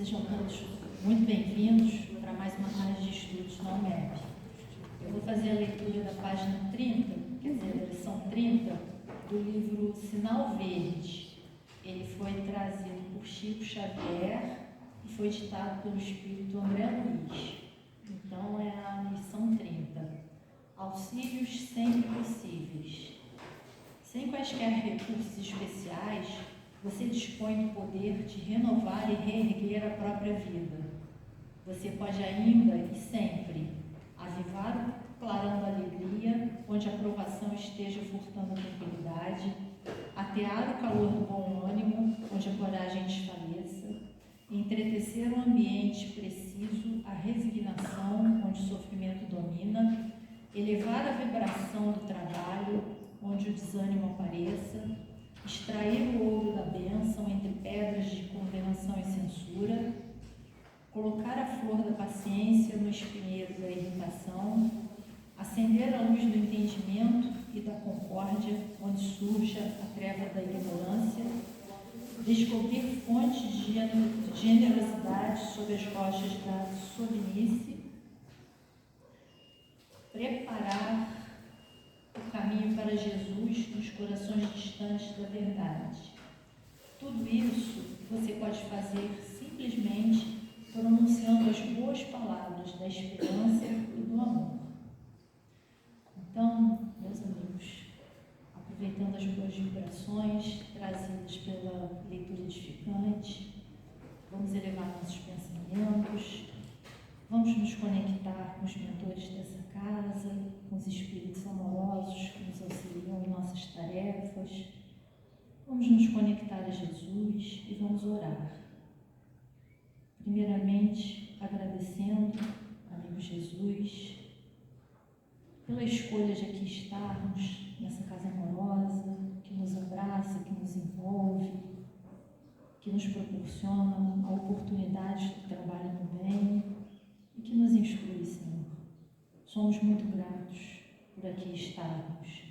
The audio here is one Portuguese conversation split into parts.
Sejam todos muito bem-vindos para mais uma tarde de estudos na UMEP. Eu vou fazer a leitura da página 30, quer dizer, da lição 30, do livro Sinal Verde. Ele foi trazido por Chico Xavier e foi ditado pelo Espírito André Luiz. Então é a lição 30. Auxílios sempre possíveis. Sem quaisquer recursos especiais, você dispõe do poder de renovar e reerguer a própria vida. Você pode ainda e sempre avivar o clarão da alegria, onde a provação esteja furtando a tranquilidade, atear o calor do bom ânimo, onde a coragem desfaleça, entretecer um ambiente preciso à resignação, onde o sofrimento domina, elevar a vibração do trabalho, onde o desânimo apareça, extrair o ouro da bênção entre pedras de condenação e censura, colocar a flor da paciência no espinheiro da irritação, acender a luz do entendimento e da concórdia, onde surja a treva da ignorância, descobrir fontes de generosidade sob as rochas da solinice, preparar o caminho para Jesus nos corações distantes da verdade. Tudo isso você pode fazer simplesmente pronunciando as boas palavras da esperança e do amor. Então, meus amigos, aproveitando as boas vibrações trazidas pela leitura edificante, vamos elevar nossos pensamentos, vamos nos conectar com os mentores dessa casa, com os espíritos amorosos que nos auxiliam em nossas tarefas. Vamos nos conectar a Jesus e vamos orar. Primeiramente, agradecendo, amigo Jesus, pela escolha de aqui estarmos nessa casa amorosa, que nos abraça, que nos envolve, que nos proporciona a oportunidade do trabalho no bem e que nos instrui, Senhor. Somos muito gratos por aqui estarmos.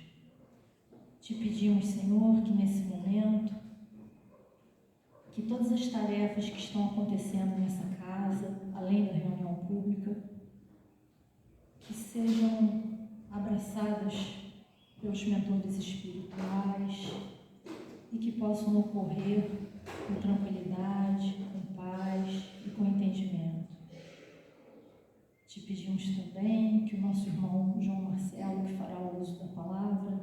Te pedimos, Senhor, que nesse momento, que todas as tarefas que estão acontecendo nessa casa, além da reunião pública, que sejam abraçadas pelos mentores espirituais e que possam ocorrer com tranquilidade, com paz e com entendimento. Te pedimos também que o nosso irmão João Marcelo, que fará o uso da palavra,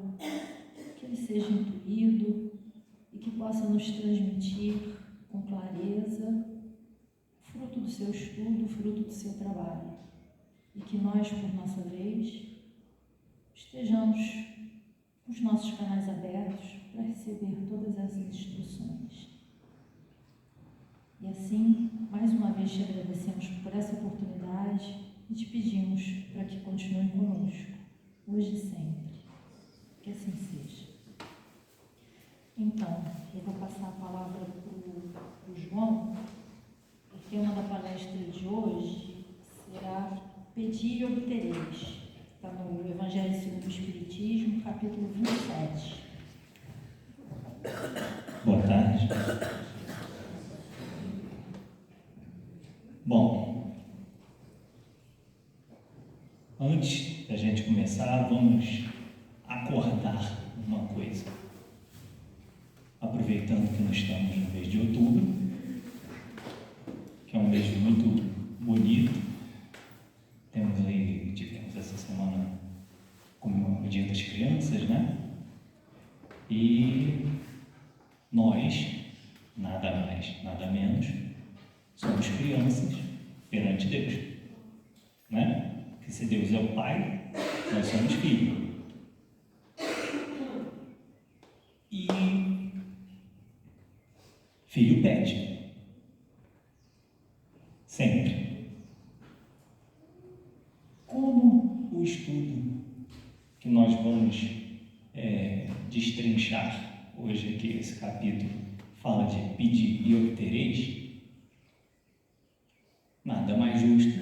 que ele seja intuído e que possa nos transmitir com clareza fruto do seu estudo, fruto do seu trabalho. E que nós, por nossa vez, estejamos com os nossos canais abertos para receber todas essas instruções. E assim, mais uma vez te agradecemos por essa oportunidade e te pedimos para que continue conosco, hoje e sempre. Que assim seja. Então, eu vou passar a palavra para o João. O tema da palestra de hoje será Pedi e Obtereis. Está no Evangelho segundo o Espiritismo, capítulo 27. Boa tarde. Bom, antes da gente começar, vamos acordar uma coisa. Aproveitando que nós estamos no mês de outubro, que é um mês muito bonito, tivemos essa semana como o Dia das Crianças, né? E nós, nada mais, nada menos, somos crianças perante Deus, né? Porque se Deus é o Pai, nós somos filhos. E filho pede, sempre. Como o estudo que nós vamos destrinchar hoje aqui, esse capítulo, fala de pedir e obtereis, nada mais justo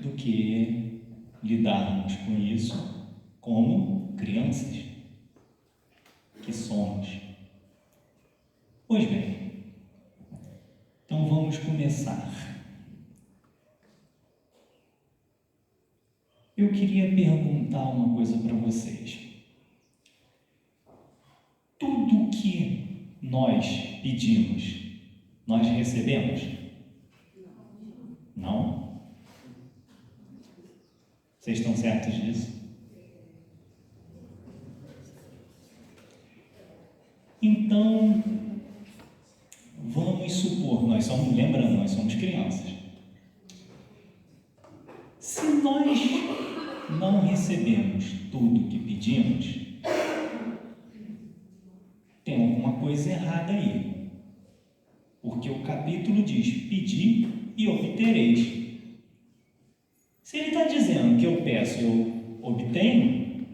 do que lidarmos com isso como crianças que somos. Pois bem, então vamos começar. Eu queria perguntar uma coisa para vocês. Tudo que nós pedimos, nós recebemos? Não? Vocês estão certos disso? Então, vamos supor, nós somos crianças. Se nós não recebemos tudo que pedimos, tem alguma coisa errada aí. Porque o capítulo diz: pedi e obtereis. Se ele está dizendo que eu peço e eu obtenho,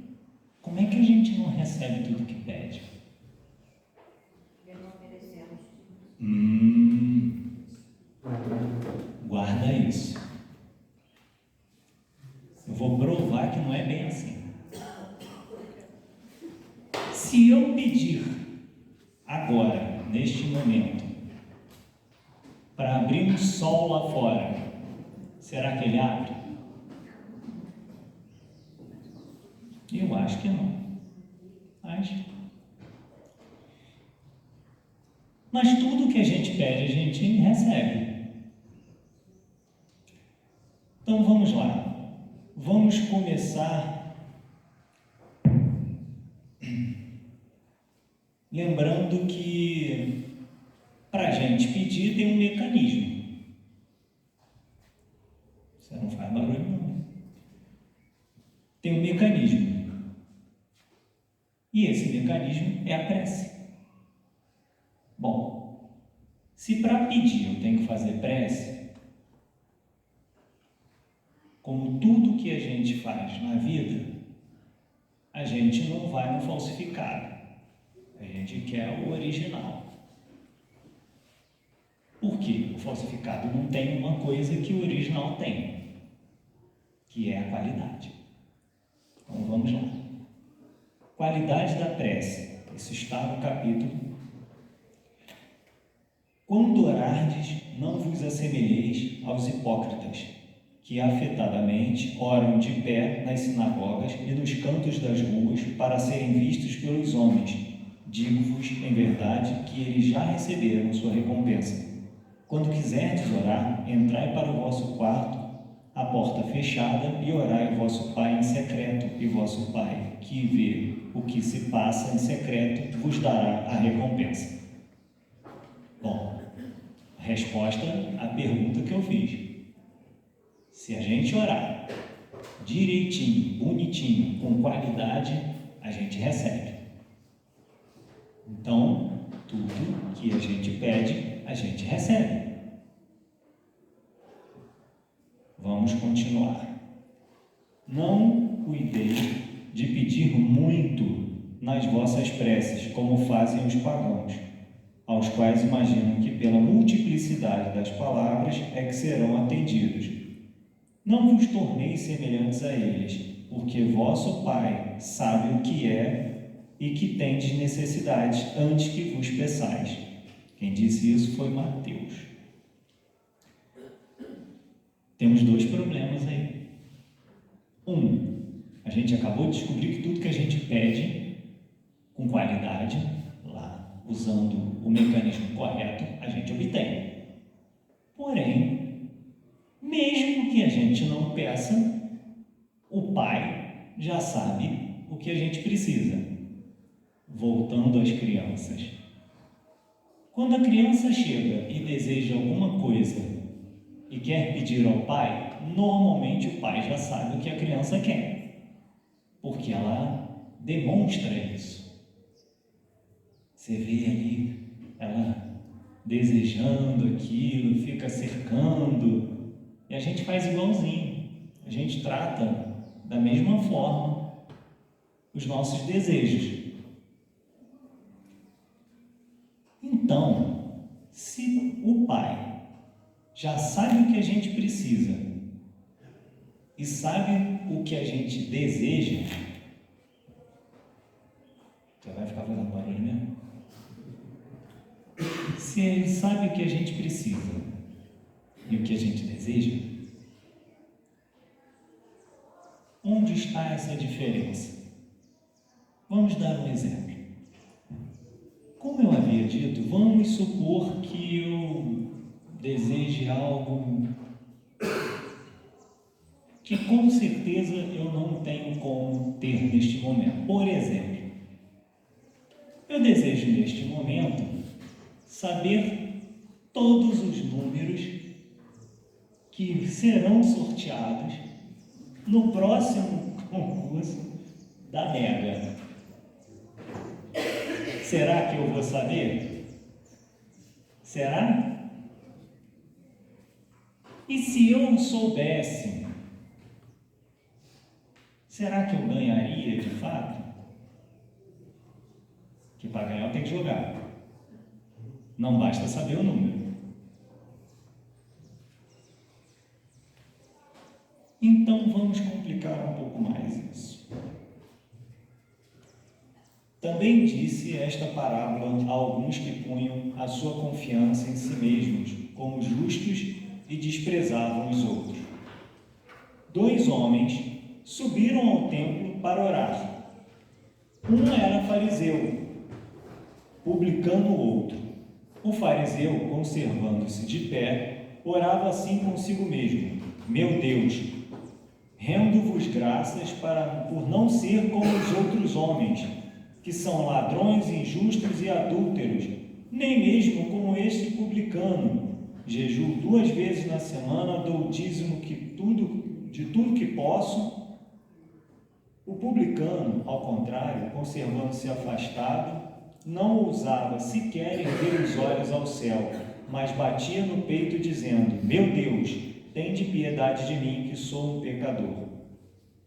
como é que a gente não recebe tudo que pede? Guarda isso. Eu vou provar que não é bem assim. Se eu pedir agora, neste momento, para abrir um sol lá fora, será que ele abre? Eu acho que não. Mas tudo que a gente pede, a gente recebe. Então vamos lá. Vamos começar lembrando que para a gente pedir tem um mecanismo. Você não faz barulho, não. Tem um mecanismo. E esse mecanismo é a prece. Bom, se para pedir eu tenho que fazer prece, como tudo que a gente faz na vida, a gente não vai no falsificado. A gente quer o original. Por quê? O falsificado não tem uma coisa que o original tem, que é a qualidade. Então vamos lá. Qualidade da prece. Isso está no capítulo. Quando orardes, não vos assemelheis aos hipócritas, que afetadamente oram de pé nas sinagogas e nos cantos das ruas para serem vistos pelos homens. Digo-vos, em verdade, que eles já receberam sua recompensa. Quando quiserdes orar, entrai para o vosso quarto, a porta fechada, e orai ao vosso Pai em secreto, e vosso Pai, que vê o que se passa em secreto, vos dará a recompensa. Bom, resposta à pergunta que eu fiz. Se a gente orar direitinho, bonitinho, com qualidade, a gente recebe. Então, tudo que a gente pede, a gente recebe. Vamos continuar. Não cuideis de pedir muito nas vossas preces, como fazem os pagãos, aos quais imaginam que pela multiplicidade das palavras é que serão atendidos. Não vos torneis semelhantes a eles, porque vosso Pai sabe o que é e que tendes necessidades antes que vos peçais. Quem disse isso foi Mateus. Temos dois problemas aí. A gente acabou de descobrir que tudo que a gente pede com qualidade, lá, usando o mecanismo correto, a gente obtém. Porém, mesmo que a gente não peça, o Pai já sabe o que a gente precisa. Voltando às crianças. Quando a criança chega e deseja alguma coisa e quer pedir ao pai, normalmente o pai já sabe o que a criança quer, porque ela demonstra isso. Você vê ali ela desejando aquilo, fica cercando, e a gente faz igualzinho. A gente trata da mesma forma os nossos desejos. Então, se o pai já sabe o que a gente precisa e sabe o que a gente deseja, você vai ficar fazendo barulho mesmo? Se Se Ele sabe o que a gente precisa e o que a gente deseja, onde está essa diferença? Vamos dar um exemplo. Como eu havia dito, vamos supor que eu deseje algo que com certeza eu não tenho como ter neste momento. Por exemplo, eu desejo neste momento saber todos os números que serão sorteados no próximo concurso da Mega. Será que eu vou saber? Será? E se eu soubesse, será que eu ganharia de fato? Que para ganhar eu tenho que jogar. Não basta saber o número. Então vamos complicar um pouco mais isso. Também disse esta parábola a alguns que punham a sua confiança em si mesmos como justos e desprezavam os outros. 2 homens subiram ao templo para orar. Um era fariseu, publicano o outro. O fariseu, conservando-se de pé, orava assim consigo mesmo: Meu Deus, rendo-vos graças por não ser como os outros homens, que são ladrões, injustos e adúlteros, nem mesmo como este publicano. Jejuo 2 vezes na semana, dou dízimo de tudo que posso. O publicano, ao contrário, conservando-se afastado, não ousava sequer erguer os olhos ao céu, mas batia no peito dizendo: Meu Deus, tende piedade de mim, que sou um pecador.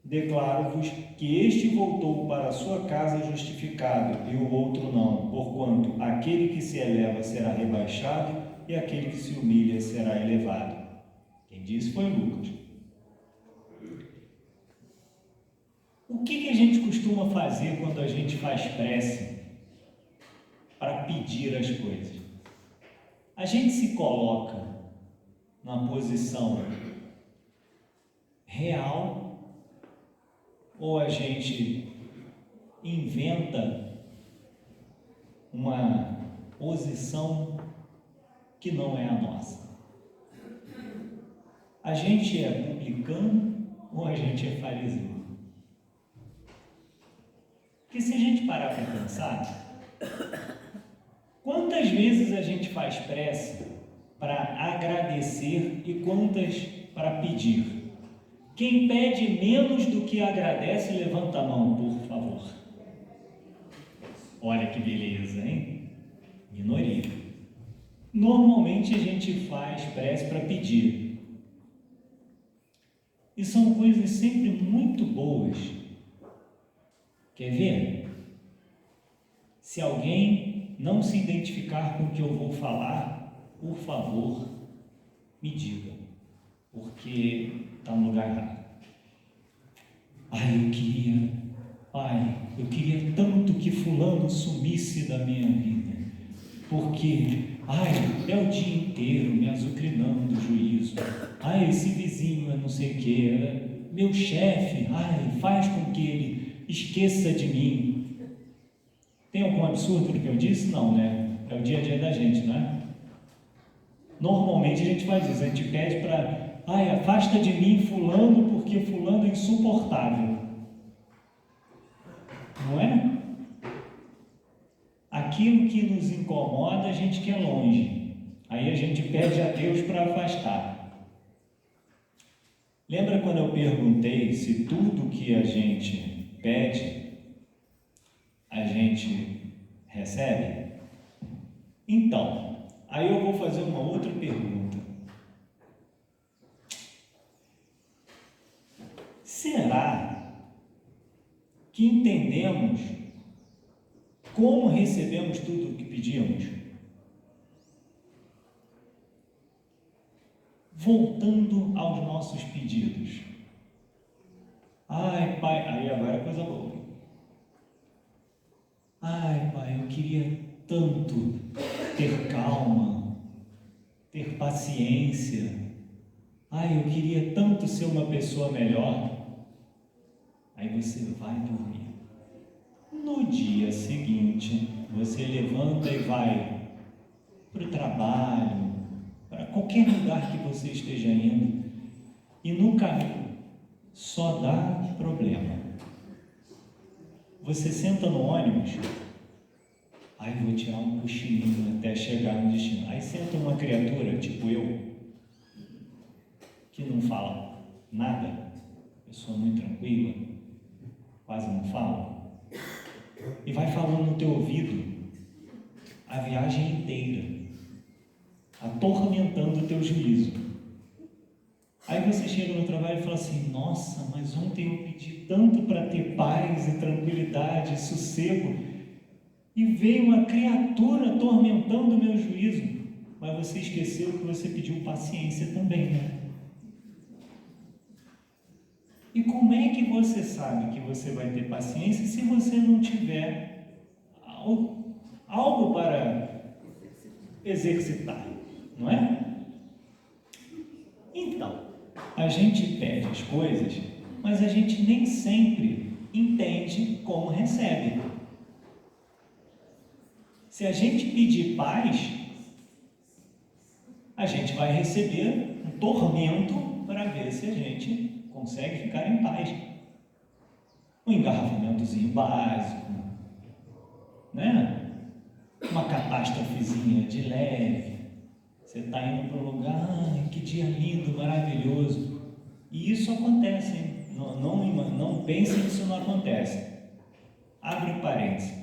Declaro-vos que este voltou para a sua casa justificado, e o outro não, porquanto aquele que se eleva será rebaixado, e aquele que se humilha será elevado. Quem disse foi Lucas. O que a gente costuma fazer quando a gente faz prece para pedir as coisas? A gente se coloca na posição real ou a gente inventa uma posição que não é a nossa? A gente é publicano ou a gente é fariseu? Porque se a gente parar para pensar, quantas vezes a gente faz prece para agradecer e quantas para pedir? Quem pede menos do que agradece, levanta a mão, por favor. Olha que beleza, hein? Minoria. Normalmente a gente faz prece para pedir. E são coisas sempre muito boas. Quer ver? Se alguém não se identificar com o que eu vou falar, por favor, me diga, porque está no lugar errado. Eu queria tanto que fulano sumisse da minha vida, porque, é o dia inteiro me azucrinando o juízo. Esse vizinho é não sei o que, meu chefe, faz com que ele esqueça de mim. Tem algum absurdo no que eu disse? Não, né? É o dia a dia da gente, né? Normalmente a gente faz isso, a gente pede para, afasta de mim fulano, porque fulano é insuportável. Não é? Aquilo que nos incomoda a gente quer longe. Aí a gente pede a Deus para afastar. Lembra quando eu perguntei se tudo que a gente pede, a gente recebe? Então, aí eu vou fazer uma outra pergunta. Será que entendemos como recebemos tudo o que pedimos? Voltando aos nossos pedidos. Pai, aí agora é coisa boa. Pai, eu queria tanto ter calma, ter paciência. Ai, eu queria tanto ser uma pessoa melhor. Aí você vai dormir. No dia seguinte, você levanta e vai para o trabalho, para qualquer lugar que você esteja indo, e no caminho só dá problema. Você senta no ônibus, aí vou tirar um cochilinho até chegar no destino. Aí senta uma criatura, tipo eu, que não fala nada, pessoa muito tranquila, quase não fala, e vai falando no teu ouvido a viagem inteira, atormentando o teu juízo. Aí você chega no trabalho e fala assim: nossa, mas ontem eu pedi tanto para ter paz e tranquilidade, sossego, e veio uma criatura atormentando o meu juízo. Mas você esqueceu que você pediu paciência também, né? E como é que você sabe que você vai ter paciência se você não tiver algo para exercitar, não é? Então, a gente pede as coisas, mas a gente nem sempre entende como recebe. Se a gente pedir paz, a gente vai receber um tormento para ver se a gente consegue ficar em paz. Um engarrafamentozinho básico, né? Uma catástrofezinha de leve. Você está indo para um lugar, que dia lindo, maravilhoso. E isso acontece, hein? Não pense que isso não acontece. Abre um parênteses.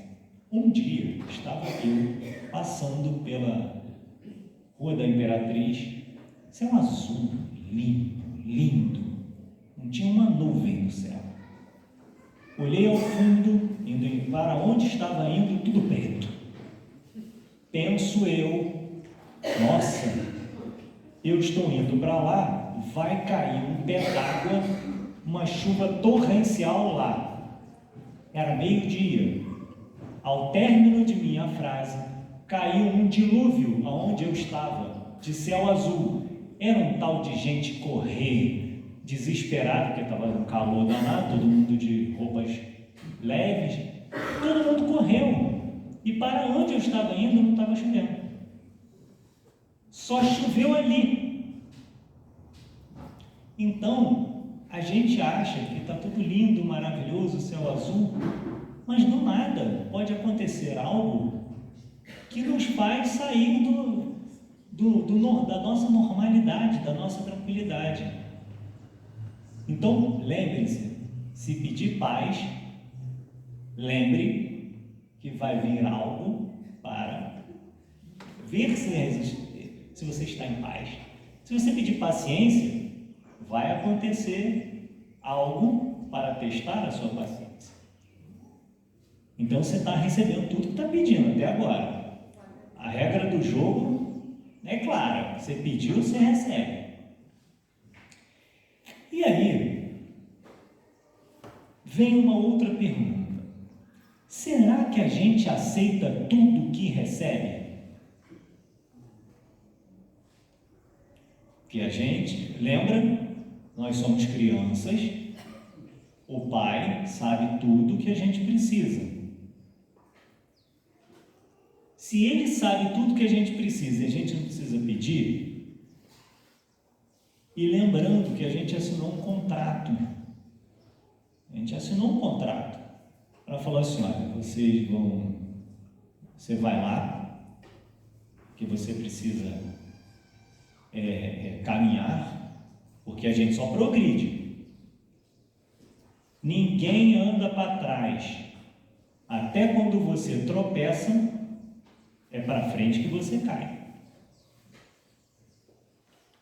Um dia estava eu passando pela Rua da Imperatriz. Céu azul, limpo, lindo. Não tinha uma nuvem no céu. Olhei ao fundo, indo para onde estava indo, tudo preto. Penso eu, nossa, eu estou indo para lá, vai cair um pé d'água, uma chuva torrencial lá. Era meio-dia. Ao término de minha frase, caiu um dilúvio aonde eu estava, de céu azul. Era um tal de gente correr, desesperado, porque estava um calor danado, todo mundo de roupas leves. Todo mundo correu. E para onde eu estava indo não estava chovendo. Só choveu ali. Então, a gente acha que está tudo lindo, maravilhoso, céu azul, mas do nada pode acontecer algo que nos faz sair da nossa normalidade, da nossa tranquilidade. Então, lembre-se, se pedir paz, lembre que vai vir algo para ver se você está em paz. Se você pedir paciência, vai acontecer algo para testar a sua paciência. Então você está recebendo tudo que está pedindo até agora. A regra do jogo é clara: você pediu, você recebe. E aí, vem uma outra pergunta: será que a gente aceita tudo que recebe? Porque a gente, lembra, nós somos crianças, o pai sabe tudo que a gente precisa. Se ele sabe tudo que a gente precisa e a gente não precisa pedir, e lembrando que a gente assinou um contrato, para falar assim: olha, você vai lá, que você precisa caminhar, porque a gente só progride. Ninguém anda para trás. Até quando você tropeça, é para frente que você cai.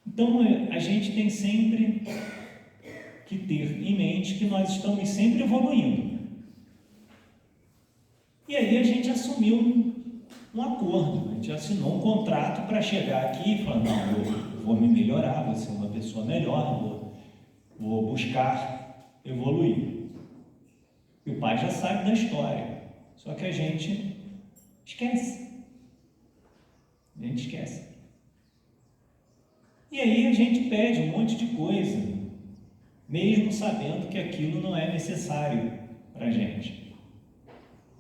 Então, a gente tem sempre que ter em mente que nós estamos sempre evoluindo. E aí a gente assumiu um acordo, a gente assinou um contrato para chegar aqui e falar: não, eu vou me melhorar, vou ser uma pessoa melhor, vou buscar evoluir. E o pai já sabe da história, só que a gente esquece. A gente esquece. E aí a gente pede um monte de coisa, mesmo sabendo que aquilo não é necessário para a gente.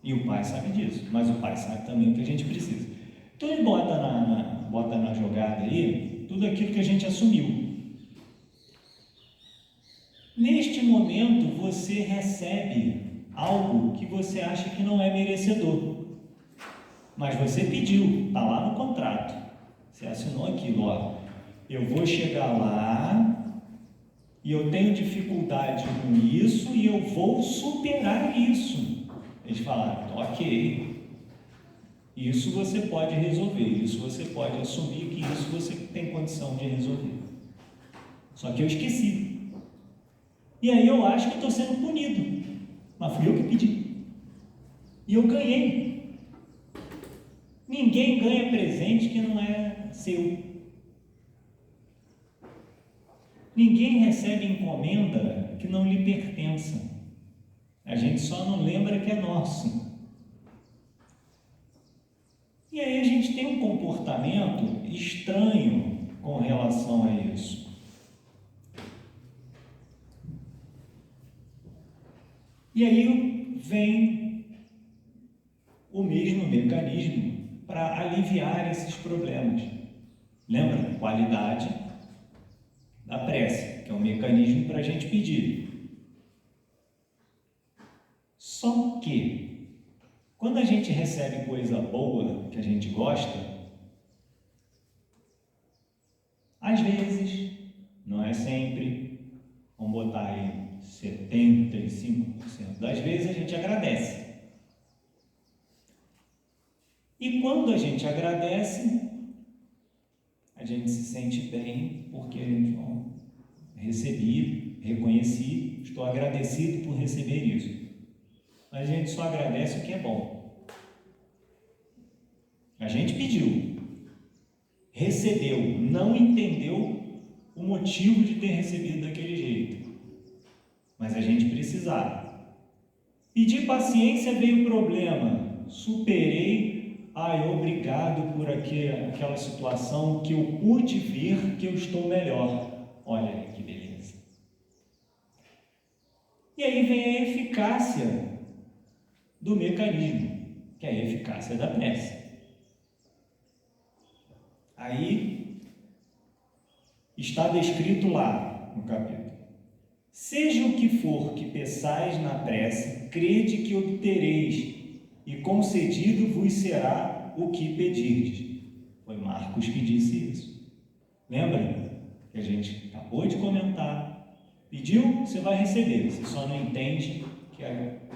E o Pai sabe disso, mas o Pai sabe também o que a gente precisa. Então ele bota na jogada aí tudo aquilo que a gente assumiu. Neste momento você recebe algo que você acha que não é merecedor, mas você pediu, está lá no contrato, você assinou aquilo, ó, eu vou chegar lá e eu tenho dificuldade com isso e eu vou superar isso. Eles falaram, ok, isso você pode resolver, isso você pode assumir que isso você tem condição de resolver. Só que eu esqueci. E aí eu acho que estou sendo punido, mas fui eu que pedi. E eu ganhei. Ninguém ganha presente que não é seu. Ninguém recebe encomenda que não lhe pertença. A gente só não lembra que é nosso. E aí a gente tem um comportamento estranho com relação a isso. E aí vem o mesmo mecanismo para aliviar esses problemas. Lembra? Qualidade da prece, que é um mecanismo para a gente pedir. Só que, quando a gente recebe coisa boa, que a gente gosta, às vezes, não é sempre, vamos botar aí 75% das vezes a gente agradece. E quando a gente agradece, a gente se sente bem porque a gente recebi, reconheci, estou agradecido por receber isso. Mas a gente só agradece o que é bom. A gente pediu, recebeu, não entendeu o motivo de ter recebido daquele jeito. Mas a gente precisava. Pedir paciência, veio o problema. Superei, obrigado por aquela situação que eu pude ver que eu estou melhor. Olha aí que beleza. E aí vem a eficácia do mecanismo, que é a eficácia da prece. Aí está descrito lá no capítulo. Seja o que for que peçais na prece, crede que obtereis, e concedido vos será o que pedirdes. Foi Marcos que disse isso. Lembra que a gente acabou de comentar? Pediu, você vai receber. Você só não entende que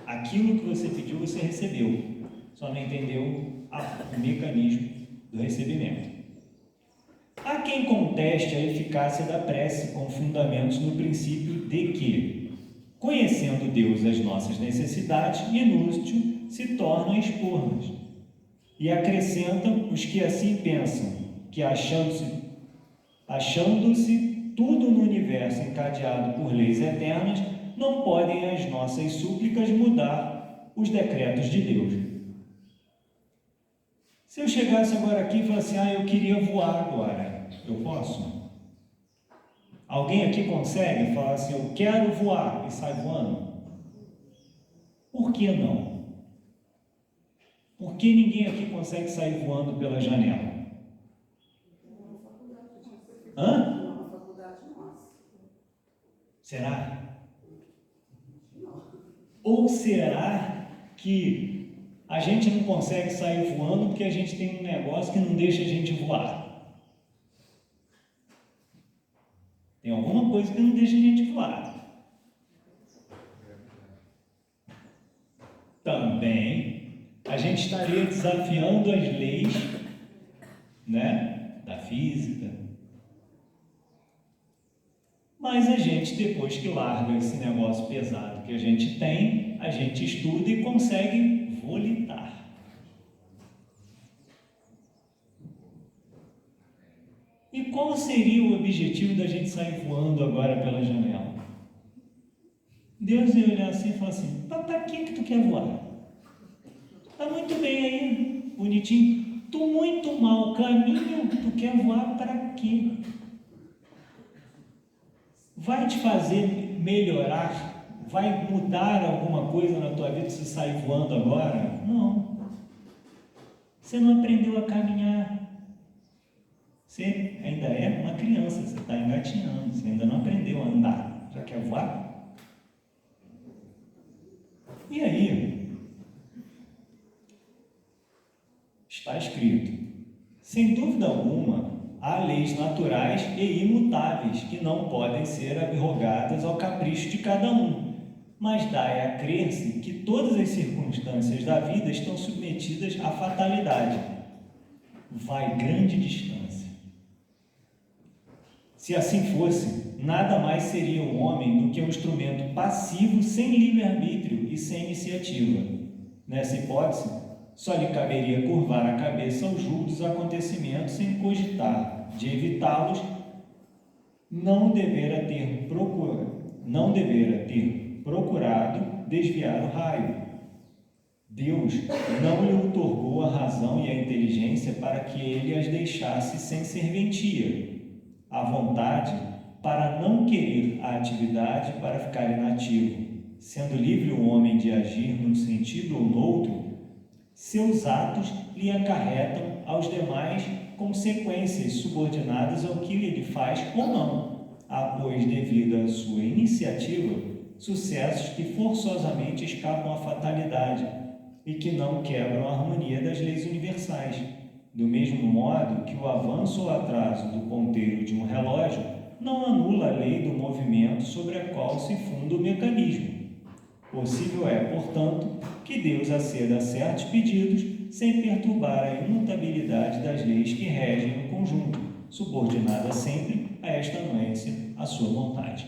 aquilo que você pediu, você recebeu. Só não entendeu o mecanismo do recebimento. Há quem conteste a eficácia da prece com fundamentos no princípio de que, conhecendo Deus as nossas necessidades, inútil se torna expor-nas. E acrescentam os que assim pensam, que achando-se tudo no universo encadeado por leis eternas, não podem as nossas súplicas mudar os decretos de Deus. Se eu chegasse agora aqui e falasse, eu queria voar agora, eu posso? Alguém aqui consegue falar assim, eu quero voar e sai voando? Por que não? Por que ninguém aqui consegue sair voando pela janela? Hã? Será? Ou será que a gente não consegue sair voando porque a gente tem um negócio que não deixa a gente voar? Tem alguma coisa que não deixa a gente voar. Também a gente estaria desafiando as leis, da física. Mas a gente, depois que larga esse negócio pesado que a gente tem, a gente estuda e consegue volitar. E qual seria o objetivo da gente sair voando agora pela janela? Deus ia olhar assim e falar assim, para que tu quer voar? Está muito bem aí, bonitinho. Tu muito mau caminho, tu quer voar para quê? Vai te fazer melhorar? Vai mudar alguma coisa na tua vida se você sair voando agora? Não. Você não aprendeu a caminhar. Você ainda é uma criança, você está engatinhando, você ainda não aprendeu a andar. Já quer voar? E aí? Está escrito: sem dúvida alguma, há leis naturais e imutáveis que não podem ser abrogadas ao capricho de cada um, mas dá-é a crer-se que todas as circunstâncias da vida estão submetidas à fatalidade. Vai grande distância. Se assim fosse, nada mais seria o homem do que um instrumento passivo sem livre-arbítrio e sem iniciativa. Nessa hipótese, só lhe caberia curvar a cabeça ao julgo dos acontecimentos sem cogitar de evitá-los, não devera ter procurado desviar o raio. Deus não lhe outorgou a razão e a inteligência para que ele as deixasse sem serventia, a vontade para não querer a atividade para ficar inativo. Sendo livre o homem de agir num sentido ou no outro, seus atos lhe acarretam aos demais consequências subordinadas ao que ele faz ou não, pois, devido à sua iniciativa, sucessos que forçosamente escapam à fatalidade e que não quebram a harmonia das leis universais, do mesmo modo que o avanço ou atraso do ponteiro de um relógio não anula a lei do movimento sobre a qual se funda o mecanismo. Possível é, portanto, que Deus aceda a certos pedidos sem perturbar a imutabilidade das leis que regem o conjunto, subordinada sempre a esta anuência, à sua vontade.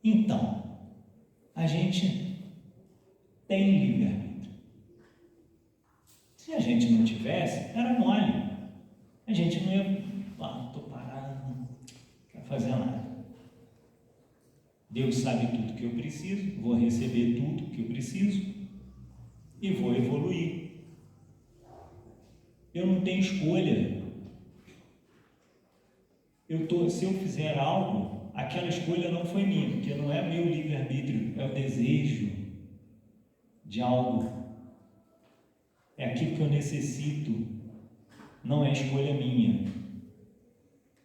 Então, a gente tem livre-arbítrio. Se a gente não tivesse, era mole. A gente não ia, estou parado, não quero fazer nada. Deus sabe tudo que eu preciso, vou receber tudo que eu preciso e vou evoluir. Eu não tenho escolha. Se eu fizer algo, aquela escolha não foi minha, porque não é meu livre-arbítrio, é o desejo de algo. É aquilo que eu necessito, não é escolha minha.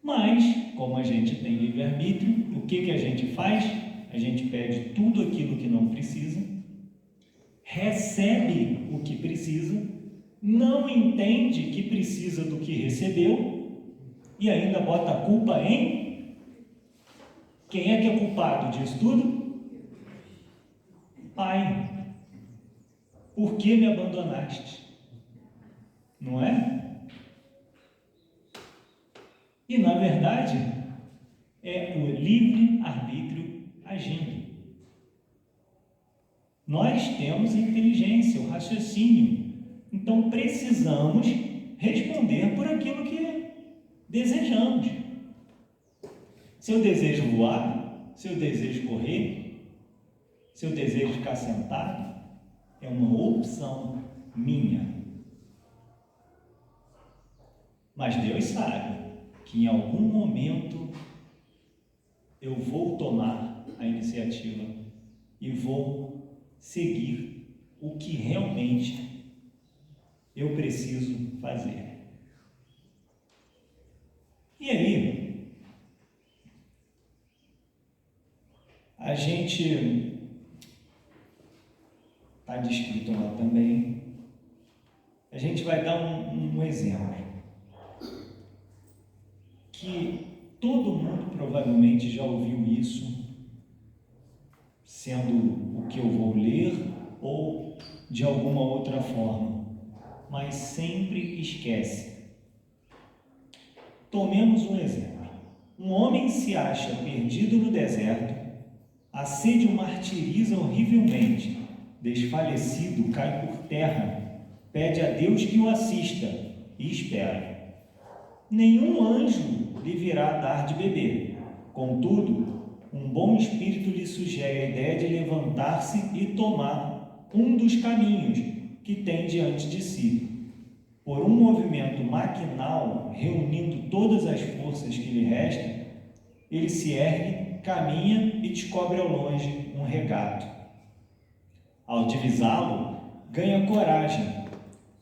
Mas, como a gente tem livre-arbítrio, o que a gente faz? A gente pede tudo aquilo que não precisa, recebe o que precisa, não entende que precisa do que recebeu e ainda bota a culpa em... Quem é que é culpado disso tudo? Pai. Por que me abandonaste? Não é? E, na verdade, é o livre-arbítrio agindo. Nós temos inteligência, o raciocínio. Então, precisamos responder por aquilo que desejamos. Se eu desejo voar, se eu desejo correr, se eu desejo ficar sentado, é uma opção minha. Mas Deus sabe que em algum momento eu vou tomar a iniciativa e vou seguir o que realmente eu preciso fazer. E aí, a gente está descrito lá também, a gente vai dar um exemplo que todo mundo provavelmente já ouviu isso, sendo o que eu vou ler ou de alguma outra forma, mas sempre esquece. Tomemos um exemplo. Um homem se acha perdido no deserto, a sede o martiriza horrivelmente, desfalecido, cai por terra, pede a Deus que o assista e espera. Nenhum anjo lhe virá dar de beber. Contudo, um bom espírito lhe sugere a ideia de levantar-se e tomar um dos caminhos, que tem diante de si. Por um movimento maquinal, reunindo todas as forças que lhe restam, ele se ergue, caminha e descobre ao longe um regato. Ao divisá-lo, ganha coragem.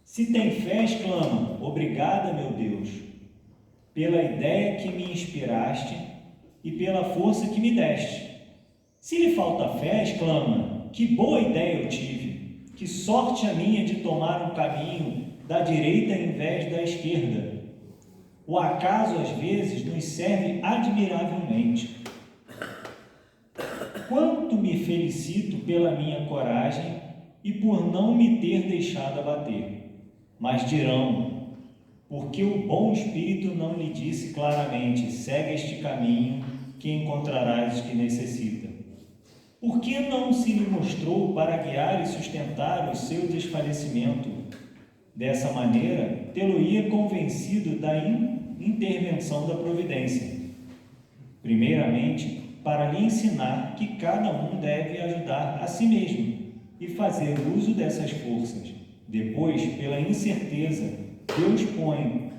Se tem fé, exclama: obrigada, meu Deus, pela ideia que me inspiraste e pela força que me deste. Se lhe falta fé, exclama: que boa ideia eu tive, que sorte a minha de tomar um caminho da direita em vez da esquerda. O acaso, às vezes, nos serve admiravelmente. Quanto me felicito pela minha coragem e por não me ter deixado abater. Mas dirão, porque o bom Espírito não lhe disse claramente: segue este caminho que encontrarás o que necessita. Por que não se lhe mostrou para guiar e sustentar o seu desfalecimento? Dessa maneira, tê-lo-ia convencido da intervenção da providência. Primeiramente, para lhe ensinar que cada um deve ajudar a si mesmo e fazer uso dessas forças. Depois, pela incerteza, Deus põe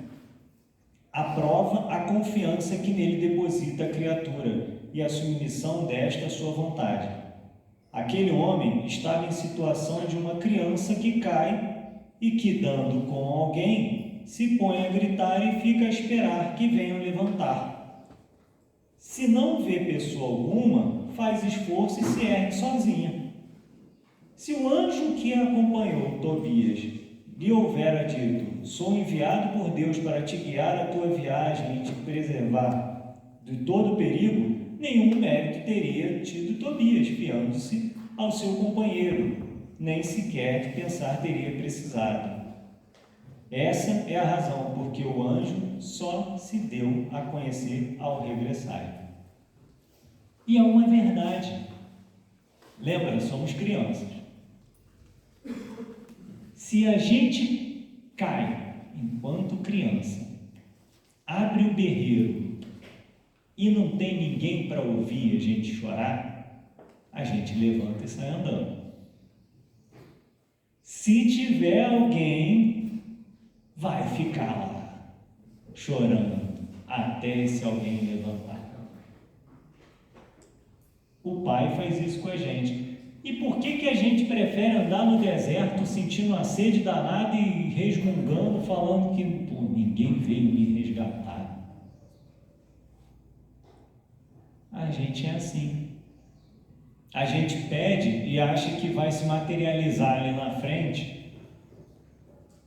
à prova a confiança que nele deposita a criatura e a submissão desta à sua vontade. Aquele homem estava em situação de uma criança que cai e que, dando com alguém, se põe a gritar e fica a esperar que venham levantar. Se não vê pessoa alguma, faz esforço e se ergue sozinha. Se o anjo que acompanhou Tobias lhe houvera dito: sou enviado por Deus para te guiar a tua viagem e te preservar de todo perigo, nenhum mérito teria tido Tobias, fiando-se ao seu companheiro, nem sequer de pensar teria precisado. Essa é a razão porque o anjo só se deu a conhecer ao regressar. E é uma verdade. Lembra, somos crianças. Se a gente cai enquanto criança, abre o berreiro e não tem ninguém para ouvir a gente chorar, a gente levanta e sai andando. Se tiver alguém, vai ficar lá, chorando, até esse alguém levantar. O Pai faz isso com a gente. E por que a gente prefere andar no deserto sentindo a sede danada e resmungando, falando que ninguém veio me resgatar? A gente é assim. A gente pede e acha que vai se materializar ali na frente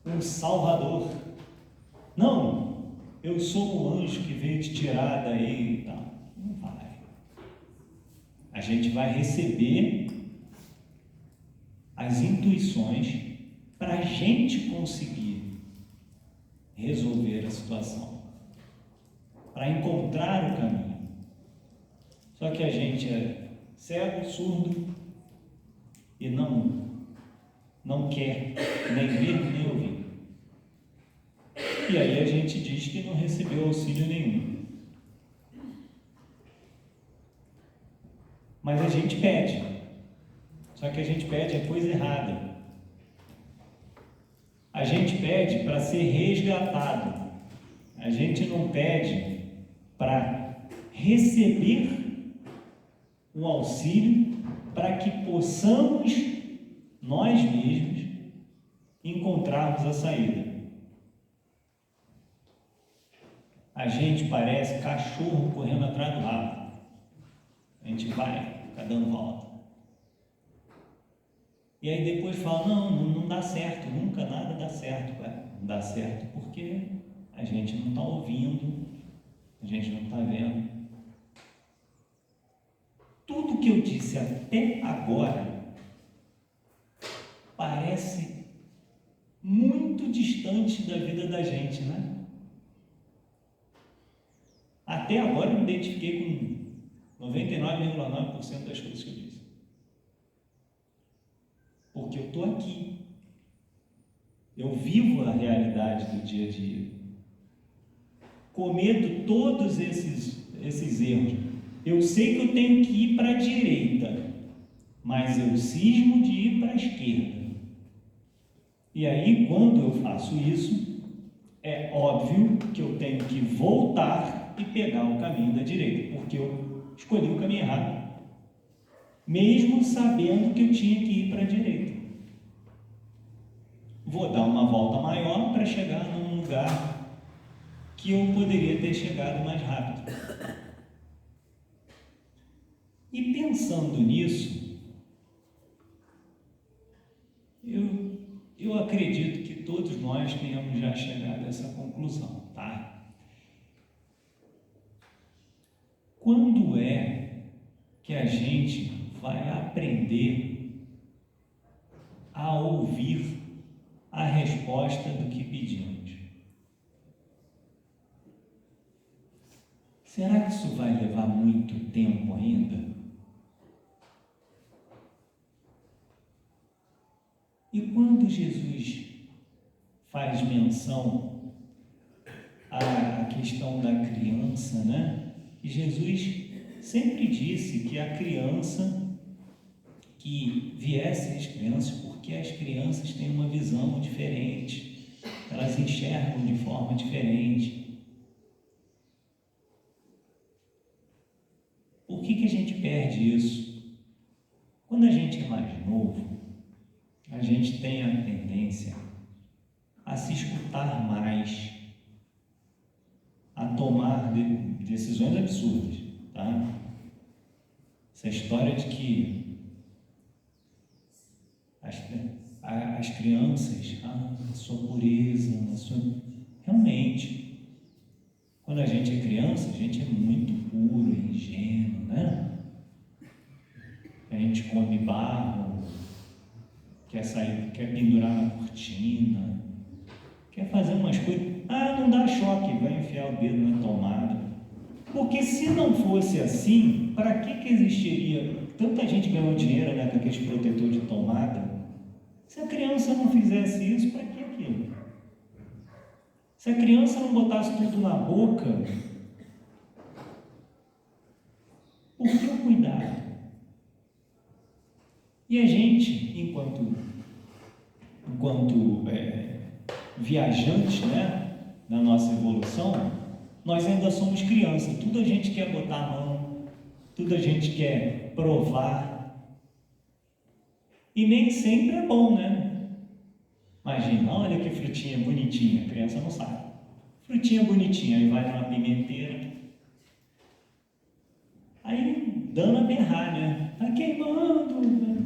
um Salvador. Não, eu sou o anjo que veio te tirar daí e tal. Não vai. A gente vai receber as intuições para a gente conseguir resolver a situação, para encontrar o caminho. Só que a gente é cego, surdo e não quer nem ver nem ouvir. E aí a gente diz que não recebeu auxílio nenhum. Mas a gente pede. Só que a gente pede a coisa errada. A gente pede para ser resgatado. A gente não pede para receber um auxílio para que possamos nós mesmos encontrarmos a saída. A gente parece cachorro correndo atrás do rabo. A gente vai, fica dando volta. E aí depois fala, não dá certo, nunca nada dá certo. Não dá certo porque a gente não está ouvindo, a gente não está vendo. Tudo que eu disse até agora parece muito distante da vida da gente, né? Até agora eu me identifiquei com 99,9% das coisas que eu disse. Porque eu estou aqui. Eu vivo a realidade do dia a dia. Cometo todos esses erros. Eu sei que eu tenho que ir para a direita, mas eu cismo de ir para a esquerda. E aí, quando eu faço isso, é óbvio que eu tenho que voltar e pegar o caminho da direita, porque eu escolhi o caminho errado, mesmo sabendo que eu tinha que ir para a direita. Vou dar uma volta maior para chegar num lugar que eu poderia ter chegado mais rápido. E pensando nisso, eu acredito que todos nós tenhamos já chegado a essa conclusão, tá? Quando é que a gente vai aprender a ouvir a resposta do que pedimos? Será que isso vai levar muito tempo ainda? E quando Jesus faz menção à questão da criança, né? E Jesus sempre disse que a criança, que viessem as crianças, porque as crianças têm uma visão diferente, elas enxergam de forma diferente. Por que a gente perde isso? Quando a gente é mais novo, a gente tem a tendência a se escutar mais, a tomar decisões absurdas, tá? Essa história de que as crianças, a sua pureza, realmente, quando a gente é criança, a gente é muito puro, ingênuo, né? A gente come barro, quer sair, quer pendurar na cortina, quer fazer umas coisas. Não dá choque, vai enfiar o dedo na tomada. Porque se não fosse assim, para que existiria? Tanta gente ganhou dinheiro, né, com aqueles protetor de tomada. Se a criança não fizesse isso, para que aquilo? Se a criança não botasse tudo na boca, por que o cuidado? E a gente, enquanto viajantes, né, na nossa evolução, nós ainda somos crianças. Tudo a gente quer botar a mão, tudo a gente quer provar. E nem sempre é bom, né? Imagina, olha que frutinha bonitinha, a criança não sabe. Frutinha bonitinha, aí vai numa pimenteira. Aí, dando a berrar, né? Tá queimando, né?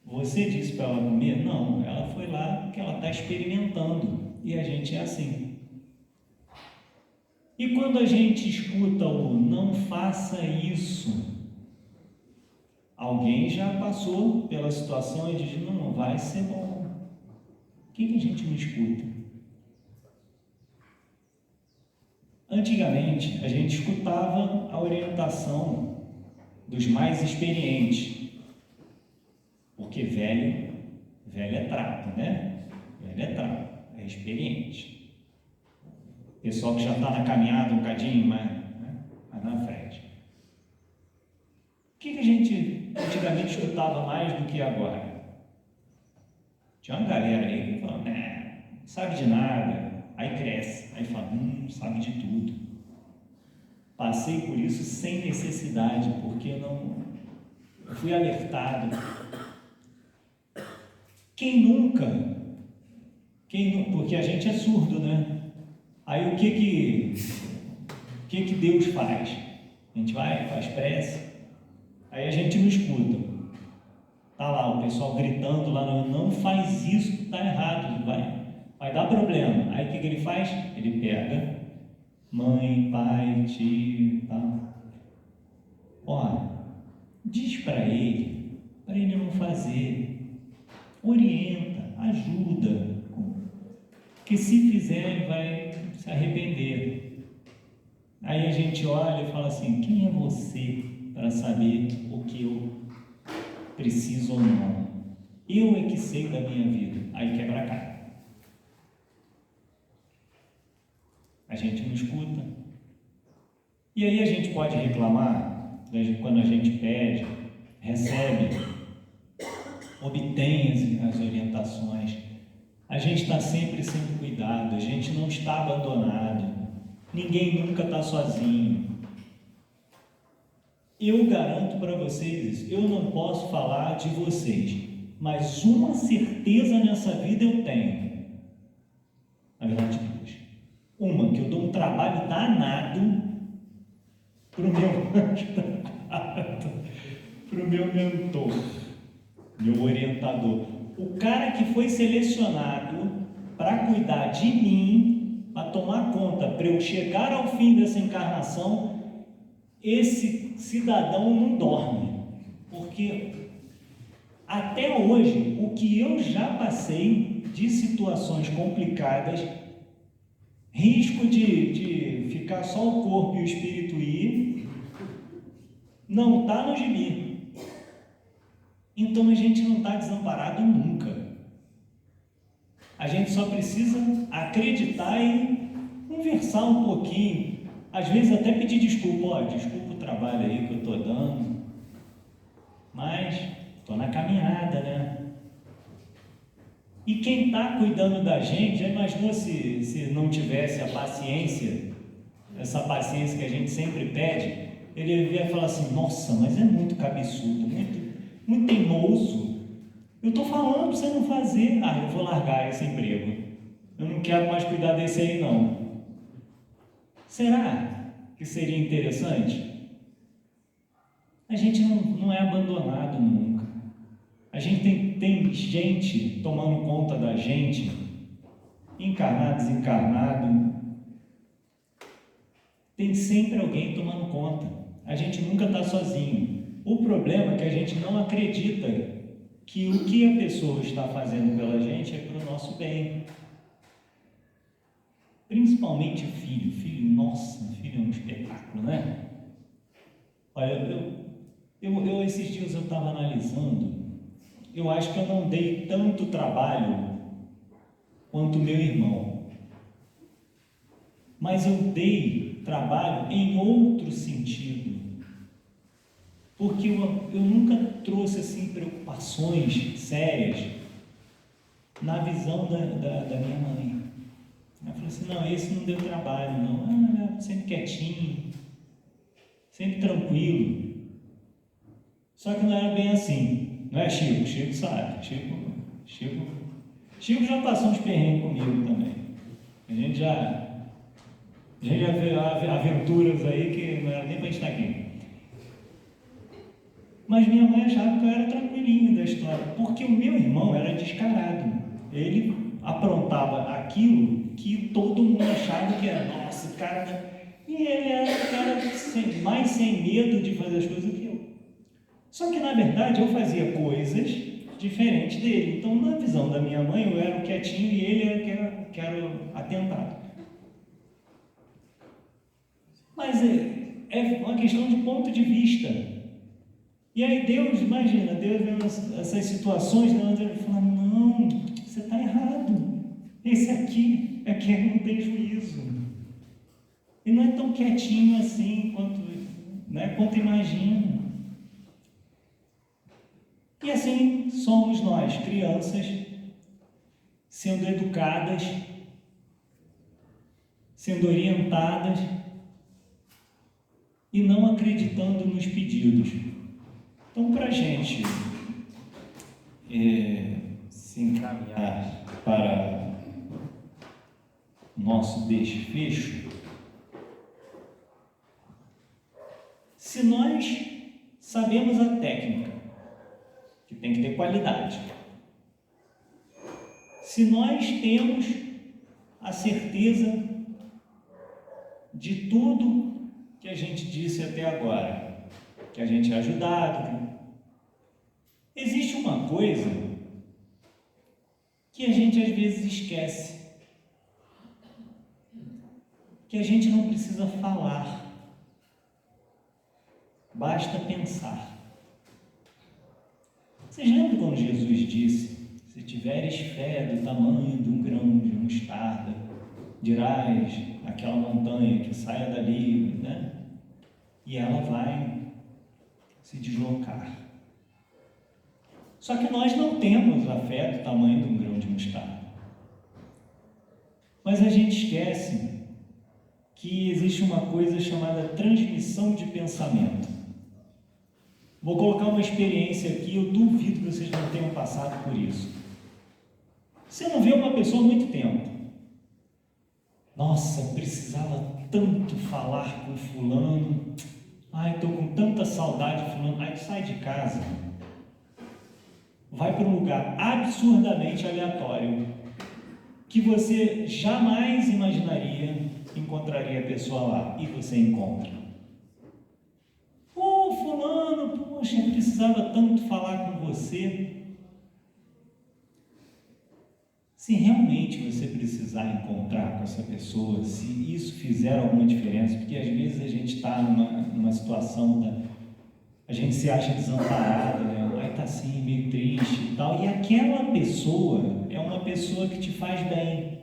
Você disse para ela comer? Não, ela foi lá porque ela está experimentando. E a gente é assim. E quando a gente escuta o não faça isso, alguém já passou pela situação e diz, não vai ser bom. O que a gente não escuta? Antigamente, a gente escutava a orientação dos mais experientes. Porque velho é trapo, né? Velho é trapo, é experiente. Pessoal que já está na caminhada um bocadinho mais na frente. O que a gente antigamente escutava mais do que agora? Tinha uma galera aí que falava, não sabe de nada, aí cresce, aí fala, sabe de tudo. Passei por isso sem necessidade, porque eu fui alertado. Quem nunca? Porque a gente é surdo, né? Aí o que Deus faz? A gente vai, faz prece, aí a gente não escuta. Tá lá o pessoal gritando lá, não faz isso, tá errado, vai dar problema. Aí o que ele faz? Ele pega mãe, pai, tio, tá? Olha, diz para ele não fazer. Orienta, ajuda, que se fizer ele vai se arrepender. Aí a gente olha e fala assim, quem é você para saber o que eu preciso ou não? Eu é que sei da minha vida. Aí quebra a cara. A gente não escuta. E aí a gente pode reclamar quando a gente pede, recebe. obtém as orientações. A gente está sempre sendo cuidado, a gente não está abandonado, ninguém nunca está sozinho. Eu garanto para vocês isso, eu não posso falar de vocês, mas uma certeza nessa vida eu tenho. Na verdade, duas. Uma, que eu dou um trabalho danado para o meu para o meu mentor, meu orientador. O cara que foi selecionado para cuidar de mim, para tomar conta, para eu chegar ao fim dessa encarnação, esse cidadão não dorme, porque até hoje, o que eu já passei de situações complicadas, risco de ficar só o corpo e o espírito ir, não está no gibi. Então a gente não está desamparado nunca. A gente só precisa acreditar e conversar um pouquinho, às vezes até pedir desculpa, desculpa o trabalho aí que eu estou dando, mas estou na caminhada, né? E quem está cuidando da gente, já imaginou se não tivesse a paciência, essa paciência que a gente sempre pede, ele ia falar assim, nossa, mas é muito cabeçudo, muito teimoso. Eu estou falando para você não fazer. Eu vou largar esse emprego. Eu não quero mais cuidar desse aí, não. Será que seria interessante? A gente não é abandonado nunca. A gente tem gente tomando conta da gente, encarnado, desencarnado. Tem sempre alguém tomando conta. A gente nunca está sozinho. O problema é que a gente não acredita que o que a pessoa está fazendo pela gente é para o nosso bem. Principalmente o filho. Filho, nossa, filho é um espetáculo, né? Olha, eu esses dias eu estava analisando, eu acho que eu não dei tanto trabalho quanto meu irmão. Mas eu dei trabalho em outro sentido. Porque eu nunca trouxe assim preocupações sérias na visão da minha mãe. Ela falou assim, não, esse não deu trabalho, não. Sempre quietinho, sempre tranquilo. Só que não era bem assim, não é, Chico? Chico sabe, Chico já passou uns perrengues comigo também. A gente já viu aventuras aí que não era nem para a gente estar aqui. Mas minha mãe achava que eu era tranquilinho da história, porque o meu irmão era descarado. Ele aprontava aquilo que todo mundo achava que era, nossa, o cara... E ele era o cara mais sem medo de fazer as coisas que eu. Só que, na verdade, eu fazia coisas diferentes dele. Então, na visão da minha mãe, eu era o quietinho e ele era o atentado. Mas é uma questão de ponto de vista. E aí Deus, imagina, Deus vendo essas situações, ele fala, não, você está errado. Esse aqui é quem não tem juízo. E não é tão quietinho assim quanto imagina. E assim somos nós, crianças, sendo educadas, sendo orientadas e não acreditando nos pedidos. Então, para a gente se encaminhar para o nosso desfecho, se nós sabemos a técnica, que tem que ter qualidade, se nós temos a certeza de tudo que a gente disse até agora, que a gente é ajudado, existe uma coisa que a gente às vezes esquece, que a gente não precisa falar, basta pensar. Vocês lembram quando Jesus disse, se tiveres fé do tamanho de um grão de mostarda, dirás aquela montanha que saia dali, né? E ela vai se deslocar. Só que nós não temos a fé do tamanho de um grão de mostarda. Mas a gente esquece que existe uma coisa chamada transmissão de pensamento. Vou colocar uma experiência aqui, eu duvido que vocês não tenham passado por isso. Você não vê uma pessoa há muito tempo. Nossa, precisava tanto falar com fulano. Ai, estou com tanta saudade de fulano. Aí sai de casa, vai para um lugar absurdamente aleatório, que você jamais imaginaria encontraria a pessoa lá, e você encontra. Ô, fulano, poxa, precisava tanto falar com você. Se realmente você precisar encontrar com essa pessoa, se isso fizer alguma diferença, porque às vezes a gente está numa situação, a gente se acha desamparado, né? Aí está assim, meio triste e tal, e aquela pessoa é uma pessoa que te faz bem,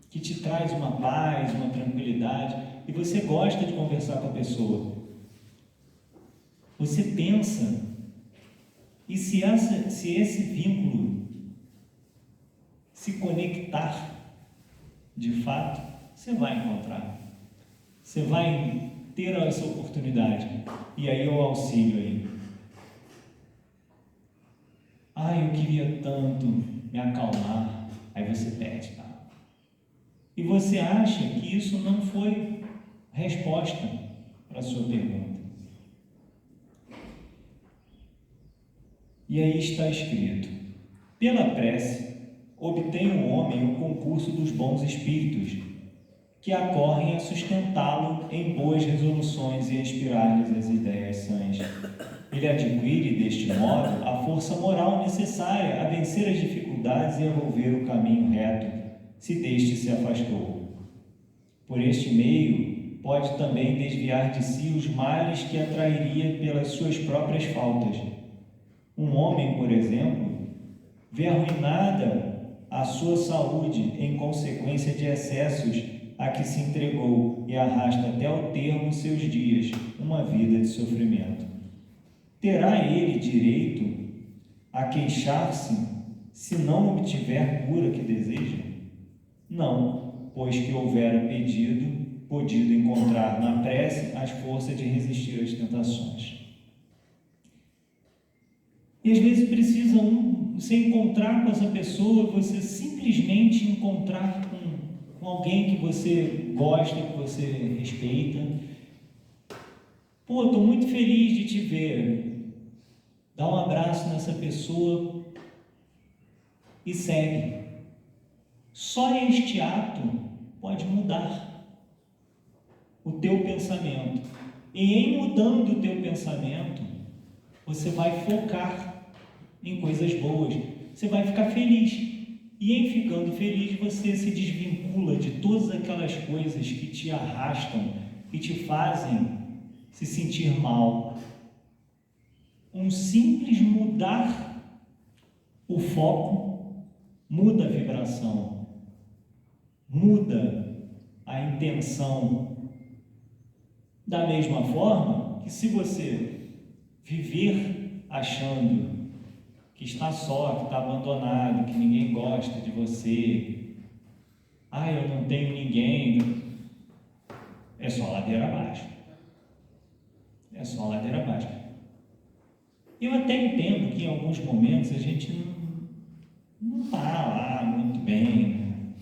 que te traz uma paz, uma tranquilidade, e você gosta de conversar com a pessoa. Você pensa, e se esse vínculo se conectar de fato, você vai encontrar. Você vai ter essa oportunidade. E aí o auxílio aí. Eu queria tanto me acalmar. Aí você pede, tá? E você acha que isso não foi resposta para a sua pergunta. E aí está escrito: pela prece obtém o homem o concurso dos bons espíritos, que acorrem a sustentá-lo em boas resoluções e a inspirar-lhes as ideias sãs. Ele adquire, deste modo, a força moral necessária a vencer as dificuldades e a volver o caminho reto, se deste se afastou. Por este meio, pode também desviar de si os males que atrairia pelas suas próprias faltas. Um homem, por exemplo, vê arruinada a sua saúde em consequência de excessos a que se entregou e arrasta até o termo de seus dias uma vida de sofrimento. Terá ele direito a queixar-se se não obtiver cura que deseja? Não, pois que houvera podido encontrar na prece as forças de resistir às tentações. E às vezes precisa você encontrar com essa pessoa, você simplesmente encontrar com alguém que você gosta, que você respeita. Estou muito feliz de te ver. Dá um abraço nessa pessoa e segue. Só este ato pode mudar o teu pensamento. E em mudando o teu pensamento, você vai focar em coisas boas. Você vai ficar feliz. E em ficando feliz, você se desvincula de todas aquelas coisas que te arrastam, que te fazem se sentir mal. Um simples mudar o foco muda a vibração, muda a intenção. Da mesma forma que se você viver achando que está só, que está abandonado, que ninguém gosta de você, eu não tenho ninguém, é só ladeira abaixo. É só ladeira abaixo. Eu até entendo que em alguns momentos a gente não está lá muito bem, né?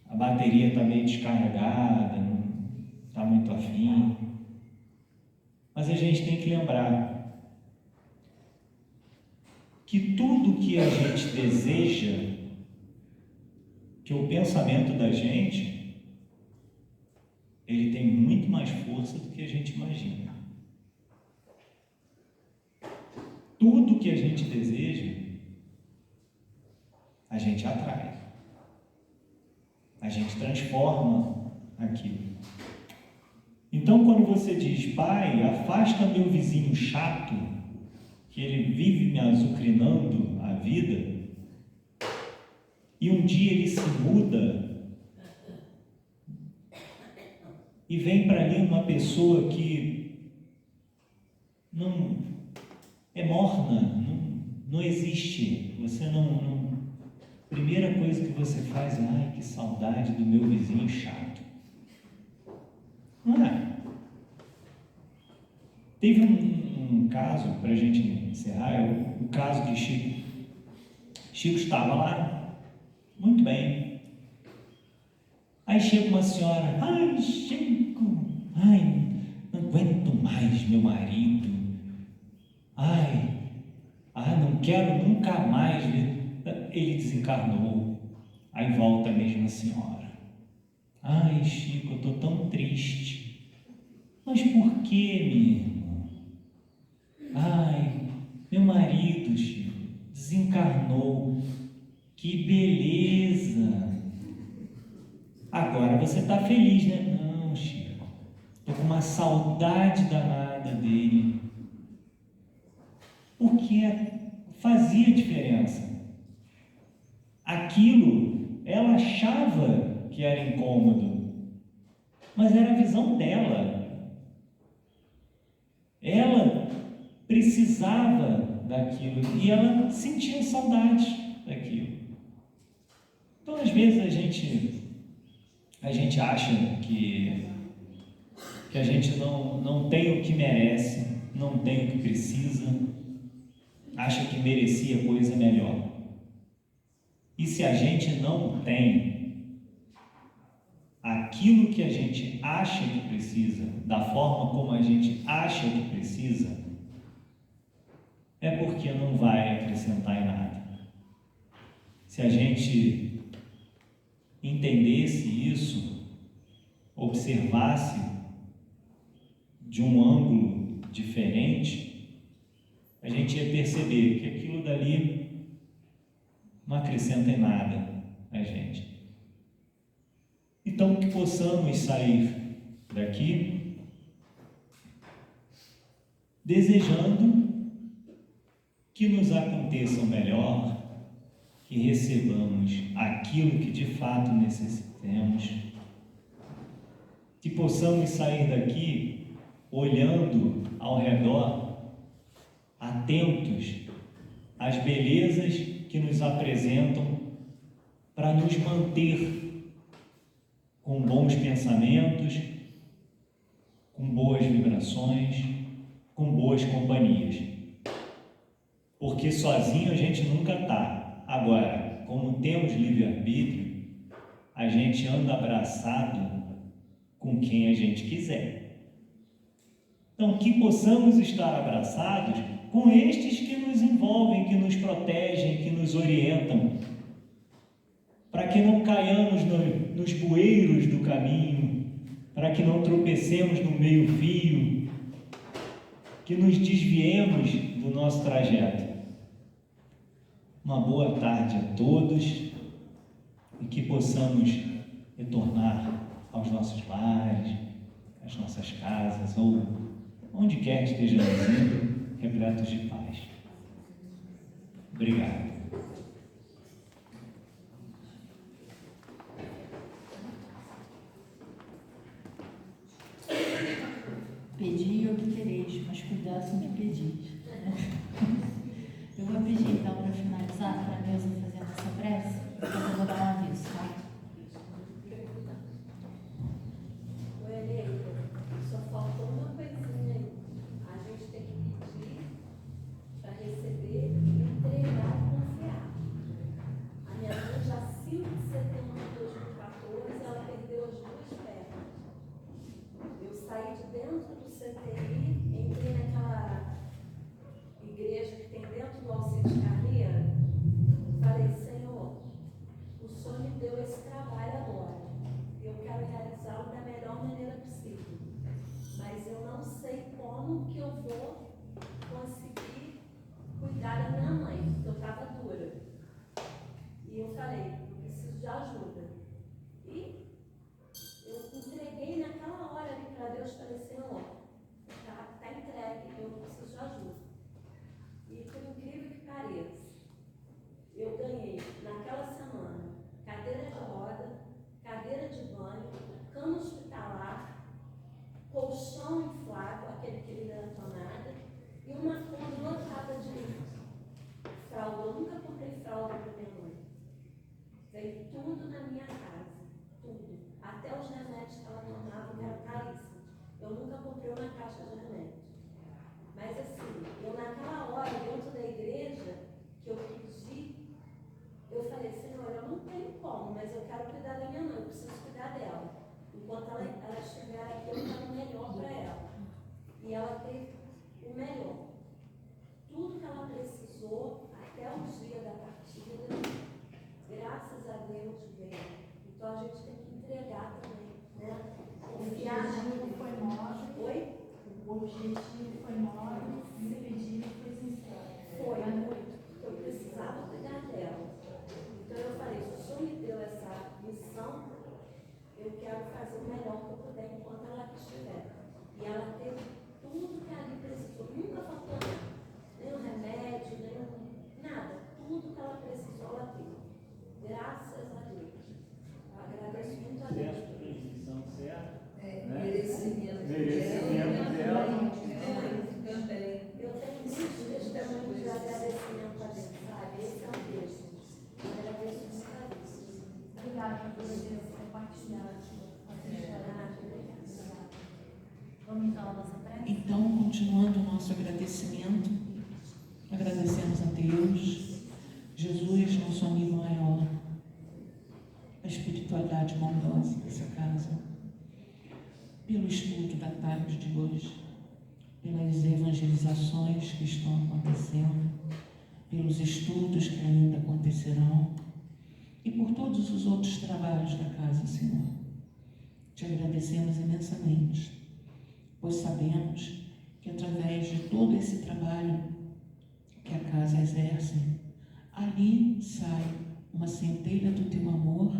A bateria está meio descarregada, não está muito afim. Mas a gente tem que lembrar que tudo que a gente deseja, que o pensamento da gente, ele tem muito mais força do que a gente imagina. Tudo que a gente deseja, a gente atrai. A gente transforma aquilo. Então, quando você diz: Pai, afasta meu vizinho chato, que ele vive me azucrinando a vida, e um dia ele se muda e vem para ali uma pessoa que não é morna, não existe. Você não. Primeira coisa que você faz é: ai, que saudade do meu vizinho chato. Não é? Teve um caso, para a gente encerrar, o caso de Chico. Chico estava lá, muito bem. Aí chega uma senhora: ai, Chico, ai, não aguento mais meu marido. Não quero nunca mais ver. Ele desencarnou. Aí volta a mesma senhora: ai, Chico, eu estou tão triste. Mas por que, minha irmã? Ai, meu marido, Chico, desencarnou. Que beleza! Agora você está feliz, né? Não, Chico, estou com uma saudade danada dele. Porque fazia diferença. Aquilo, ela achava que era incômodo, mas era a visão dela. Ela precisava daquilo e ela sentia saudade daquilo. Então, às vezes, a gente acha que a gente não tem o que merece, não tem o que precisa, acha que merecia coisa melhor. E se a gente não tem aquilo que a gente acha que precisa, da forma como a gente acha que precisa, é porque não vai acrescentar em nada. Se a gente entendesse isso, observasse de um ângulo diferente, a gente ia perceber que aquilo dali não acrescenta em nada a gente. Então, que possamos sair daqui desejando que nos aconteça o melhor, que recebamos aquilo que de fato necessitemos, que possamos sair daqui olhando ao redor, atentos às belezas que nos apresentam, para nos manter com bons pensamentos, com boas vibrações, com boas companhias. Porque sozinho a gente nunca está. Agora, como temos livre-arbítrio, a gente anda abraçado com quem a gente quiser. Então, que possamos estar abraçados com estes que nos envolvem, que nos protegem, que nos orientam, para que não caiamos nos bueiros do caminho, para que não tropecemos no meio-fio, que nos desviemos do nosso trajeto. Uma boa tarde a todos e que possamos retornar aos nossos lares, às nossas casas, ou onde quer que estejamos indo, repletos de paz. Obrigado. Pedi e obtereis, mas cuidado com o que pedis. Eu vou pedir então para finalizar, para a Neuza fazer a nossa prece, depois eu vou dar um aviso, tá? Oi, Eleita, só faltou uma coisinha aí. A gente tem que pedir para receber, entregar e confiar. A minha mãe, já 5 de setembro de 2014, ela perdeu as 2 pernas. Eu saí de dentro do CTI, entrei naquela igreja que tem dentro do Alcides Carneiro, falei: Senhor, o Senhor me deu esse trabalho agora, eu quero realizá-lo da melhor maneira possível, mas eu não sei como que eu vou conseguir cuidar da minha mãe, porque eu estava dura, e eu falei: eu preciso de ajuda, e eu entreguei naquela hora ali para Deus, falei: Senhor, tá E uma fundo lotada de fralda. Eu nunca comprei fralda para minha mãe. Veio tudo na minha casa. Tudo. Até os remédios que ela tomava, que eram caríssimos. Eu nunca comprei uma caixa de remédio. Mas assim, eu naquela hora, dentro da igreja, que eu pedi, eu falei, Senhor, eu não tenho como, mas eu quero cuidar da minha mãe, eu preciso cuidar dela. Enquanto ela estiver aqui, eu quero o melhor para ela. E ela teve o melhor. Tudo que ela precisou, até o dia da partida, graças a Deus veio. Então a gente tem que entregar também, né? Confiar objetivo foi nobre. Oi? O objetivo foi nobre, e o pedido foi sincero. Foi muito. Eu precisava cuidar dela. Então eu falei, se o Senhor me deu essa missão, eu quero fazer o melhor que eu puder enquanto ela aqui estiver. E ela teve tudo que ali precisou. Nunca faltou nada. Nem um remédio, nem nada. Tudo que ela precisou, ela teve. Graças a Deus. Eu agradeço muito a Deus. Certo, transição certa. Merecimento dela. também. Eu tenho muitos testemunhos de agradecimento a Deus, sabe? Esse é um Deus. Eu agradeço muito a Deus. Obrigada por ter compartilhado a sua história. Obrigada. Vamos então à nossa prece? Então, continuando o nosso agradecimento, agradecemos a Deus, Jesus, nosso amigo maior, a espiritualidade bondosa dessa casa, pelo estudo da tarde de hoje, pelas evangelizações que estão acontecendo, pelos estudos que ainda acontecerão e por todos os outros trabalhos da casa, Senhor. Te agradecemos imensamente, pois sabemos que através de todo esse trabalho que a casa exerce, ali sai uma centelha do teu amor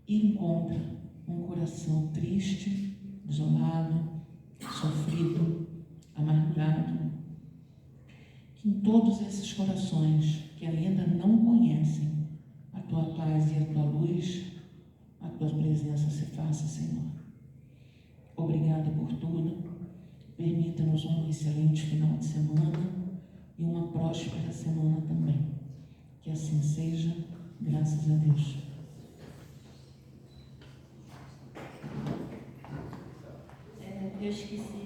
e encontra um coração triste, desolado, sofrido, amargurado. Que em todos esses corações que ainda não conhecem a tua paz e a tua luz, a tua presença se faça, Senhor. Obrigada por tudo. Permita-nos um excelente final de semana e uma próspera semana também. Que assim seja, graças a Deus. Eu esqueci